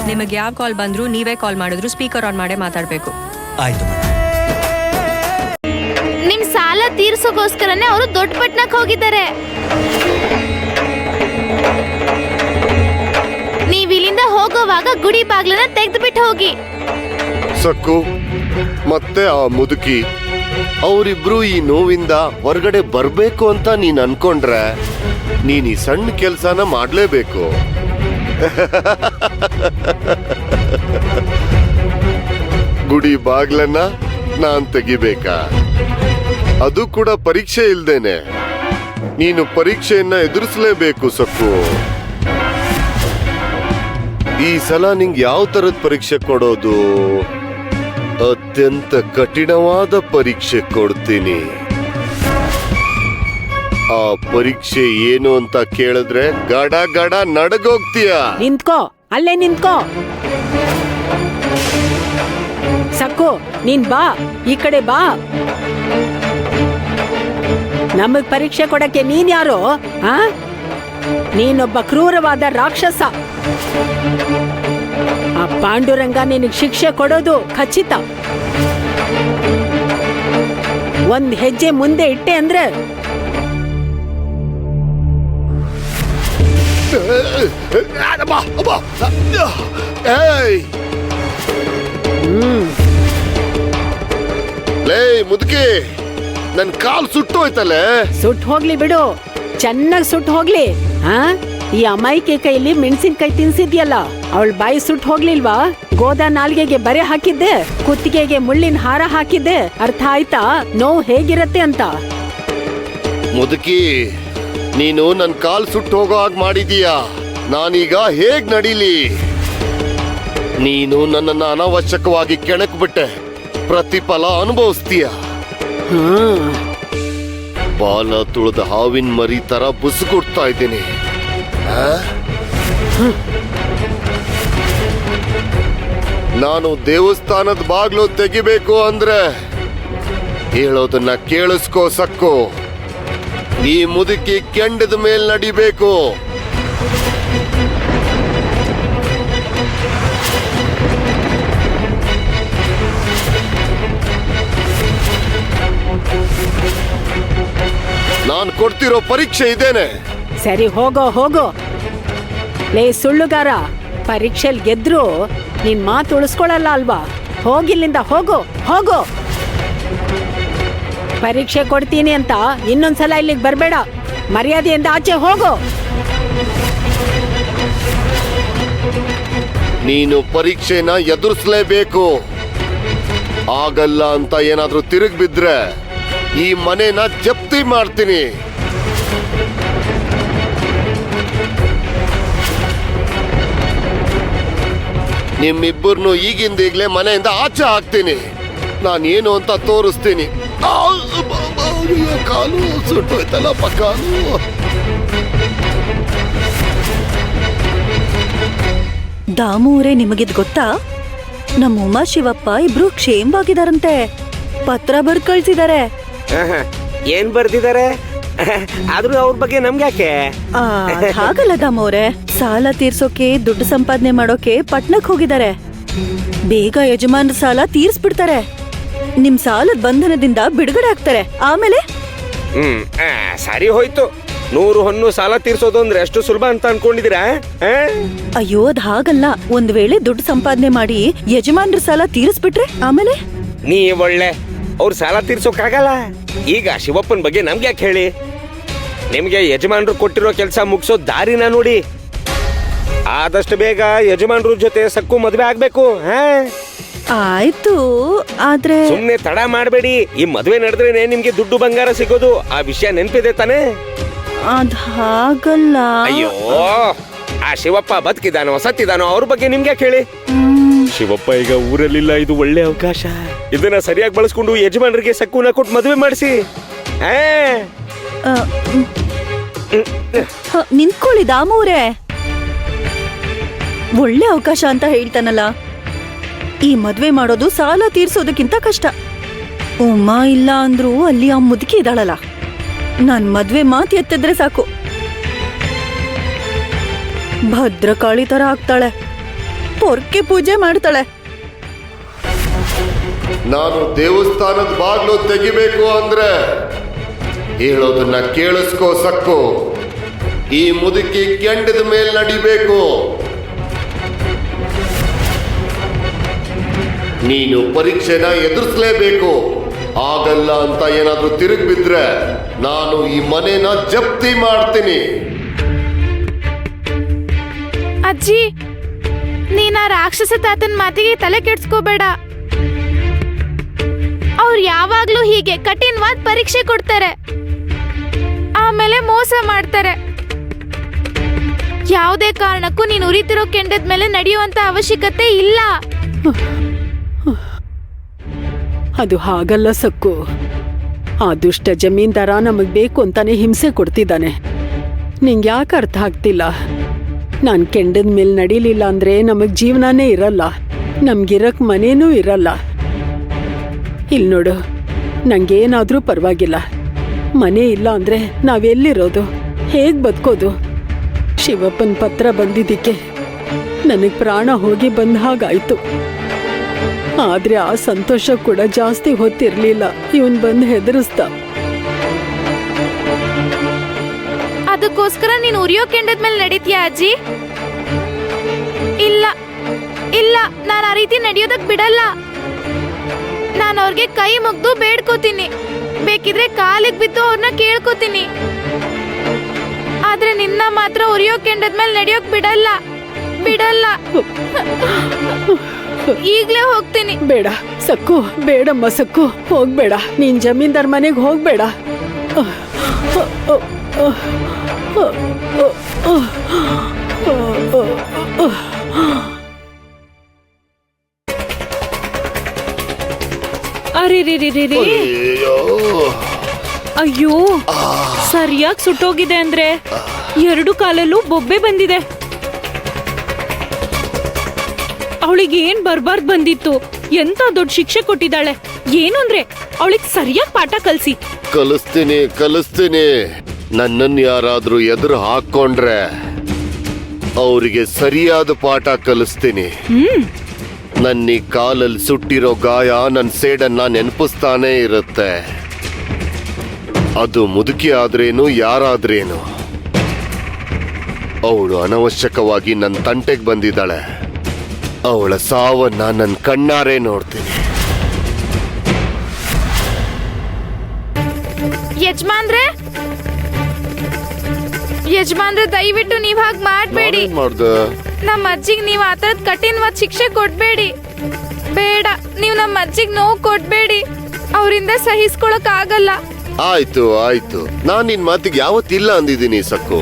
ನಿಮಗೆ ಯಾವ ಕಾಲ್ ಬಂದ್ರು ನೀವೇ ಕಾಲ್ ಮಾಡಿದ್ರು ಸ್ಪೀಕರ್ ಆನ್ ಮಾಡೇ ಮಾತಾಡ್ಬೇಕು. ಆಯ್ತು. ನಿಮ್ ಸಾಲ ತೀರ್ಸೋಗೋಸ್ಕರನೇ ಅವರು ದೊಡ್ಡ ಪಟ್ಟಣಕ್ಕೆ ಹೋಗಿದ್ದಾರೆ. ನೀವ್ ಇಲ್ಲಿಂದ ಹೋಗೋವಾಗ ಗುಡಿ ಬಾಗ್ಲನ್ನ ತೆಗೆದ್ಬಿಟ್ಟು ಹೋಗಿ. ಸಕ್ಕು ಮತ್ತೆ ಆ ಮುದುಕಿ ಅವರಿಬ್ರು ಈ ನೋವಿಂದ ಹೊರಗಡೆ ಬರ್ಬೇಕು ಅಂತ ನೀನ್ ಅನ್ಕೊಂಡ್ರೆ ನೀನ್ ಈ ಸಣ್ಣ ಕೆಲ್ಸನ ಮಾಡ್ಲೇಬೇಕು. ಗುಡಿ ಬಾಗ್ಲನ್ನ ನಾನ್ ತೆಗಿಬೇಕಾ? ಅದು ಕೂಡ ಪರೀಕ್ಷೆ ಇಲ್ದೇನೆ. ನೀನು ಪರೀಕ್ಷೆಯನ್ನ ಎದುರಿಸಲೇಬೇಕು ಸಕ್ಕು. ಈ ಸಲ ನಿಂಗೆ ಯಾವ ತರದ ಪರೀಕ್ಷೆ ಕೊಡೋದು? ಅತ್ಯಂತ ಕಠಿಣವಾದ ಪರೀಕ್ಷೆ ಕೊಡ್ತೀನಿ. ಆ ಪರೀಕ್ಷೆ ಏನು ಅಂತ ಕೇಳಿದ್ರೆ ಗಡ ಗಡ ನಡಗೋಗ್ತೀಯ. ನಿಂತ್ಕೋ, ಅಲ್ಲೇ ನಿಂತ್ಕೋ. ಸಕ್ಕು, ನೀನ್ ಬಾ, ಈ ಕಡೆ ಬಾ. ನಮಗ್ ಪರೀಕ್ಷೆ ಕೊಡಕ್ಕೆ ನೀನ್ ಯಾರು? ನೀನೊಬ್ಬ ಕ್ರೂರವಾದ ರಾಕ್ಷಸ. ಆ ಪಾಂಡುರಂಗ ನಿನಗ್ ಶಿಕ್ಷೆ ಕೊಡೋದು ಖಚಿತ. ಒಂದ್ ಹೆಜ್ಜೆ ಮುಂದೆ ಇಟ್ಟೆ ಅಂದ್ರೆ ಲೇ ಮುದುಕಿ, ನನ್ ಕಾಲ್ ಸುಟ್ಟು ಹೋಯ್ತಲ್ಲೇ. ಸುಟ್ಟು ಹೋಗ್ಲಿ ಬಿಡು, ಚೆನ್ನಾಗ್ ಸುಟ್ಟು ಹೋಗ್ಲಿ. ಈ ಅಮಾಯಿಕೆ ಕೈಲಿ ಮೆಣಸಿನ್ಕಾಯಿ ತಿನ್ಸಿದ್ಯಲ್ಲ, ಅವಳ ಬಾಯಿ ಸುಟ್ಟು ಹೋಗ್ಲಿಲ್ವಾ? ಗೋದ ನಾಲ್ಗೆಗೆ ಬರೆ ಹಾಕಿದ್ದೆ, ಕುತ್ತಿಗೆಗೆ ಮುಳ್ಳಿನ ಹಾರ ಹಾಕಿದ್ದೆ. ಅರ್ಥ ಆಯ್ತಾ ನೋವು ಹೇಗಿರತ್ತೆ ಅಂತ? ಮುದುಕಿ, ನೀನು ನನ್ ಕಾಲ್ ಸುಟ್ಟು ಹೋಗೋ ಹಾಗೆ ಮಾಡಿದೀಯ. ನಾನೀಗ ಹೇಗ್ ನಡೀಲಿ? ನೀನು ನನ್ನನ್ನ ಅನಾವಶ್ಯಕವಾಗಿ ಕೆಣಕ್ಬಿಟ್ಟೆ. ಪ್ರತಿಫಲ ಅನುಭವಿಸ್ತೀಯ. ಬಾಲ ತುಳಿದ ಹಾವಿನ ಮರಿ ತರ ಬುಸುಗುಡ್ತಾ ಇದ್ದೀನಿ. ನಾನು ದೇವಸ್ಥಾನದ ಬಾಗ್ಲು ತೆಗಿಬೇಕು ಅಂದ್ರೆ ಹೇಳೋದನ್ನ ಕೇಳಿಸ್ಕೋ ಸಕ್ಕು. ಈ ಮುದುಕಿ ಕೆಂಡದ ಮೇಲ್ ನಡಿಬೇಕು. ನಾನ್ ಕೊಡ್ತಿರೋ ಪರೀಕ್ಷೆ ಇದೇನೆ. ಸರಿ, ಹೋಗೋ ಹೋಗೋ. ಲೇ ಸುಳ್ಳುಗಾರ, ಪರೀಕ್ಷೆಲ್ ಗೆದ್ರು ನಿನ್ ಮಾತು ಉಳಿಸ್ಕೊಳಲ್ಲ ಅಲ್ವಾ? ಹೋಗಿಲ್ಲಿಂದ ಹೋಗೋ ಹೋಗೋ. ಪರೀಕ್ಷೆ ಕೊಡ್ತೀನಿ ಅಂತ ಇನ್ನೊಂದ್ಸಲ ಇಲ್ಲಿಗೆ ಬರ್ಬೇಡ. ಮರ್ಯಾದೆಯಿಂದ ಆಚೆ ಹೋಗೋ. ನೀನು ಪರೀಕ್ಷೆನ ಎದುರಿಸಲೇಬೇಕು. ಆಗಲ್ಲ ಅಂತ ಏನಾದ್ರೂ ತಿರುಗಿ ಬಿದ್ರೆ ಈ ಮನೆನ ಜಪ್ತಿ ಮಾಡ್ತೀನಿ. ನಿಮ್ಮಿಬ್ಬರನ್ನು ಈಗಿಂದೀಗ್ಲೇ ಮನೆಯಿಂದ ಆಚೆ ಹಾಕ್ತೀನಿ. ನಾನೇನು ಅಂತ ತೋರಿಸ್ತೀನಿ. ಕಾಲು ಸುಟ್ಟೋಯ್ತಲ್ಲಪ್ಪ ಕಾಲು. ದಾಮೂರೇ, ನಿಮಗಿದ್ ಗೊತ್ತಾ? ನಮ್ಮ ಉಮಾ ಶಿವಪ್ಪ ಇಬ್ರು ಕ್ಷೇಮವಾಗಿದಾರಂತೆ. ಪತ್ರ ಬರ್ದ್ ಕಳ್ಸಿದಾರೆ. ಏನ್ ಬರ್ದಿದ್ದಾರೆ? ಆದ್ರೂ ಅವ್ರ ಬಗ್ಗೆ ನಮ್ಗ್ಯಾಕೆ? ಹಾಗಲ್ಲ ದಾಮೋರೆ, ಸಾಲ ತೀರ್ಸೋಕೆ ದುಡ್ಡು ಸಂಪಾದನೆ ಮಾಡೋಕೆ ಪಟ್ನಕ್ ಹೋಗಿದ್ದಾರೆ. ಬೇಗ ಯಜಮಾನ್ರ ಸಾಲ ತೀರ್ಸ್ಬಿಡ್ತಾರೆ. ನಿಮ್ ಸಾಲದ ಬಂಧನದಿಂದ ಬಿಡುಗಡೆ ಆಗ್ತಾರೆ. ಆಮೇಲೆ ಸರಿ ಹೋಯ್ತು. 100 ಹೊನ್ನು ಸಾಲ ತೀರ್ಸೋದು ಅಂದ್ರೆ ಎಷ್ಟು ಸುಲಭ ಅಂತ ಅನ್ಕೊಂಡಿದೀರಾ? ಅಯ್ಯೋ, ಅದ್ ಹಾಗಲ್ಲ. ಒಂದ್ ವೇಳೆ ದುಡ್ಡು ಸಂಪಾದನೆ ಮಾಡಿ ಯಜಮಾನ್ರ ಸಾಲ ತೀರಿಸ್ಬಿಟ್ರೆ ಆಮೇಲೆ? ನೀ ಒಳ್ಳೆ ಅವ್ರ ಸಾಲ ತೀರ್ಸೋಕಾಗಲ್ಲ. ಈಗ ಶಿವಪ್ಪನ ಬಗ್ಗೆ ನಮ್ಗೆ ಯಾಕೆ ಹೇಳಿ? ನಿಮ್ಗೆ ಯಜಮಾನ್ರು ಕೊಟ್ಟಿರೋ ಕೆಲಸ ಮುಗಿಸೋ ದಾರಿನ ನೋಡಿ. ಆದಷ್ಟು ಬೇಗ ಯಜಮಾನ್ರ ಜೊತೆ ಸಕ್ಕು ಮದ್ವೆ ಆಗ್ಬೇಕು. ಆಯ್ತು, ಆದ್ರೆ ಸುಮ್ನೆ ತಡ ಮಾಡಬೇಡಿ. ಈ ಮದ್ವೆ ನಡೆದ್ರೇನೆ ನಿಮ್ಗೆ ದುಡ್ಡು ಬಂಗಾರ ಸಿಗೋದು. ಆ ವಿಷಯ ನೆನ್ಪಿದೆ ತಾನೆ? ಅದ್ ಹಾಗಲ್ಲ. ಅಯ್ಯೋ, ಆ ಶಿವಪ್ಪ ಬದುಕಿದಾನೋ ಸತ್ತಿದಾನೋ ಅವ್ರ ಬಗ್ಗೆ ನಿಮ್ಗೆ ಕೇಳಿ. ಶಿವಪ್ಪ ಈಗ ಊರಲ್ಲಿಲ್ಲ. ಇದು ಒಳ್ಳೆ ಅವಕಾಶ. ಇದನ್ನ ಸರಿಯಾಗಿ ಬಳಸ್ಕೊಂಡು ಯಜಮಾನರಿಗೆ ಸಕ್ಕುನ ಕೊಟ್ಟು ಮದುವೆ ಮಾಡಿಸಿ. ನಿಂತ್ಕೊಳ್ಳಿ ದಾಮೂರೇ. ಒಳ್ಳೆ ಅವಕಾಶ ಅಂತ ಹೇಳ್ತಾನಲ್ಲ. ಈ ಮದ್ವೆ ಮಾಡೋದು ಸಾಲ ತೀರ್ಸೋದಕ್ಕಿಂತ ಕಷ್ಟ. ಉಮಾ ಇಲ್ಲ ಅಂದ್ರೂ ಅಲ್ಲಿ ಆ ಮುದುಕಿ ಇದ್ದಾಳಲ್ಲ. ನಾನ್ ಮದ್ವೆ ಮಾತು ಎತ್ತಿದ್ರೆ ಸಾಕು. ಭದ್ರಕಾಳಿ ತರ ಆಗ್ತಾಳೆ, ಪೊರ್ಕೆ ಪೂಜೆ ಮಾಡ್ತಾಳೆ. ನಾನು ದೇವಸ್ಥಾನದ ಬಾಗ್ಲು ತೆಗಿಬೇಕು ಅಂದ್ರೆ ಹೇಳೋದನ್ನ ಕೇಳಿಸ್ಕೋ ಸಕ್ಕು. ಈ ಮುದುಕಿ ಕೆಂಡದ ಮೇಲೆ ನಡಿಬೇಕು. ನೀನು ಪರೀಕ್ಷೆನ ಎದುರಿಸಲೇಬೇಕು. ಆಗಲ್ಲ ಅಂತ ಏನಾದ್ರೂ ತಿರುಗಿ ಬಿದ್ರೆ ನಾನು ಈ ಮನೆನ ಜಪ್ತಿ ಮಾಡ್ತೀನಿ. ಅಜ್ಜಿ, ನೀನ್ ಆ ರಾಕ್ಷಸ ತಾತನ್ ಮಾತಿಗೆ ತಲೆ ಕೆಡ್ಸ್ಕೋಬೇಡ. ಅವ್ರು ಯಾವಾಗ್ಲೂ ಹೀಗೆ ಕಠಿಣವಾದ ಪರೀಕ್ಷೆ ಕೊಡ್ತಾರೆ, ಆಮೇಲೆ ಮೋಸ ಮಾಡ್ತಾರೆ. ಯಾವುದೇ ಕಾರಣಕ್ಕೂ ನೀನು ಉರಿತಿರೋ ಕೆಂಡದ ಮೇಲೆ ನಡೆಯುವಂತ ಅವಶ್ಯಕತೆ ಇಲ್ಲ. ಅದು ಹಾಗಲ್ಲ ಸಕ್ಕು. ಆ ದುಷ್ಟ ಜಮೀನ್ದಾರ ನಮಗ್ ಬೇಕು ಅಂತಾನೆ ಹಿಂಸೆ ಕೊಡ್ತಿದ್ದಾನೆ. ನಿಂಗೆ ಯಾಕೆ ಅರ್ಥ ಆಗ್ತಿಲ್ಲ? ನಾನ್ ಕೆಂಡದ ಮೇಲೆ ನಡೀಲಿಲ್ಲ ಅಂದ್ರೆ ನಮಗ್ ಜೀವನನೇ ಇರಲ್ಲ, ನಮ್ಗಿರಕ್ ಮನೇನೂ ಇರಲ್ಲ. ಇಲ್ ನೋಡು, ನಂಗೇನಾದ್ರೂ ಪರವಾಗಿಲ್ಲ. ಮನೆ ಇಲ್ಲ ಅಂದ್ರೆ ನಾವೆಲ್ಲಿರೋದು, ಹೇಗ್ ಬದುಕೋದು? ಶಿವಪ್ಪನ್ ಪತ್ರ ಬಂದಿದ್ದಕ್ಕೆ ನನಗ್ ಪ್ರಾಣ ಹೋಗಿ ಬಂದ ಹಾಗಾಯ್ತು. ಆದ್ರೆ ಆ ಸಂತೋಷ ಕೂಡ ಜಾಸ್ತಿ ಹೊತ್ತಿರ್ಲಿಲ್ಲ. ಇವನ್ ಬಂದು ಹೆದರಿಸ್ದ. ಅದಕ್ಕೋಸ್ಕರ ನೀನು ಉರಿಯೋ ಕೆಂಡದ ಮೇಲೆ ನಡೀತೀಯ ಅಜ್ಜಿ? ಇಲ್ಲ ಇಲ್ಲ, ನಾನು ಆ ರೀತಿ ನಡೆಯೋದಕ್ ಬಿಡಲ್ಲ. ನಾನು ಅವ್ರಿಗೆ ಕೈ ಮುಗ್ದು ಬೇಡ್ಕೋತೀನಿ, ಬೇಕಿದ್ರೆ ಕಾಲಿಗೆ ಬಿದ್ದು ಅವ್ರನ್ನ ಕೇಳ್ಕೋತೀನಿ. ಆದ್ರೆ ನಿನ್ನ ಮಾತ್ರ ಉರಿಯೋ ಕೆಂಡದ ಮೇಲೆ ನಡೆಯೋಕ್ ಬಿಡಲ್ಲ ಬಿಡಲ್ಲ. ಈಗ್ಲೇ ಹೋಗ್ತೀನಿ. ಬೇಡ ಸಕ್ಕು, ಬೇಡಮ್ಮ ಸಕ್ಕು, ಹೋಗ್ಬೇಡ. ನೀನ್ ಜಮೀನ್ದಾರ್ ಮನೆಗೆ ಹೋಗ್ಬೇಡ. ಅರೆ ರೇ ರೇ ರೇ ರೇ. ಅಯ್ಯೋ, ಅಯ್ಯೋ, ಸರಿಯಾಗಿ ಸುಟ್ಟೋಗಿದೆ ಅಂದ್ರೆ 2 ಕಾಲಲ್ಲೂ ಬೊಬ್ಬೆ ಬಂದಿದೆ. ಅವಳಿಗೆ ಏನ್ ಬರ್ಬಾರ್ದು ಬಂದಿತ್ತು? ಎಂತ ದೊಡ್ಡ ಶಿಕ್ಷೆ ಕೊಟ್ಟಿದ್ದಾಳೆ. ಏನು ಅಂದ್ರೆ ಅವಳಿಗೆ ಸರಿಯಾಗಿ ಪಾಠ ಕಲ್ಸಿ. ಕಲಿಸ್ತೀನಿ. ನನ್ನನ್ನು ಯಾರಾದ್ರೂ ಎದುರು ಹಾಕೊಂಡ್ರೆ ಅವರಿಗೆ ಸರಿಯಾದ ಪಾಠ ಕಲಿಸ್ತೀನಿ. ನನ್ನ ಈ ಕಾಲಲ್ಲಿ ಸುಟ್ಟಿರೋ ಗಾಯ ನನ್ನ ಸೇಡನ್ನ ನೆನಪಿಸ್ತಾನೆ ಇರುತ್ತೆ. ಅದು ಮುದುಕಿ ಆದ್ರೇನು ಯಾರಾದ್ರೇನು, ಅವಳು ಅನವಶ್ಯಕವಾಗಿ ನನ್ನ ತಂಟೆಗೆ ಬಂದಿದ್ದಾಳೆ. ಅವಳ ಸಾವನ್ನ ನನ್ನ ಕಣ್ಣಾರೆ ನೋಡ್ತೀನಿ. ಯಜಮಾನ್ರೆ, ದಯವಿಟ್ಟು ನೀವ್ ಹಾಗೆ ಮಾಡ್ಬೇಡಿ. ನಮ್ಮ ಅಜ್ಜಿಗೆ ನೀವ್ ಆತರದ ಕಠಿಣವಾದ ಶಿಕ್ಷೆ ಕೊಡ್ಬೇಡಿ. ಬೇಡ, ನೀವ್ ನಮ್ಮ ಅಜ್ಜಿಗೆ ನೋವು ಕೊಡ್ಬೇಡಿ. ಅವರಿಂದ ಸಹಿಸ್ಕೊಳಕ್ ಆಗಲ್ಲ. ಆಯ್ತು, ನಾನ್ ನಿನ್ ಮಾತಿಗೆ ಯಾವತ್ತಿಲ್ಲ ಅಂದಿದ್ದೀನಿ ಸಕ್ಕು.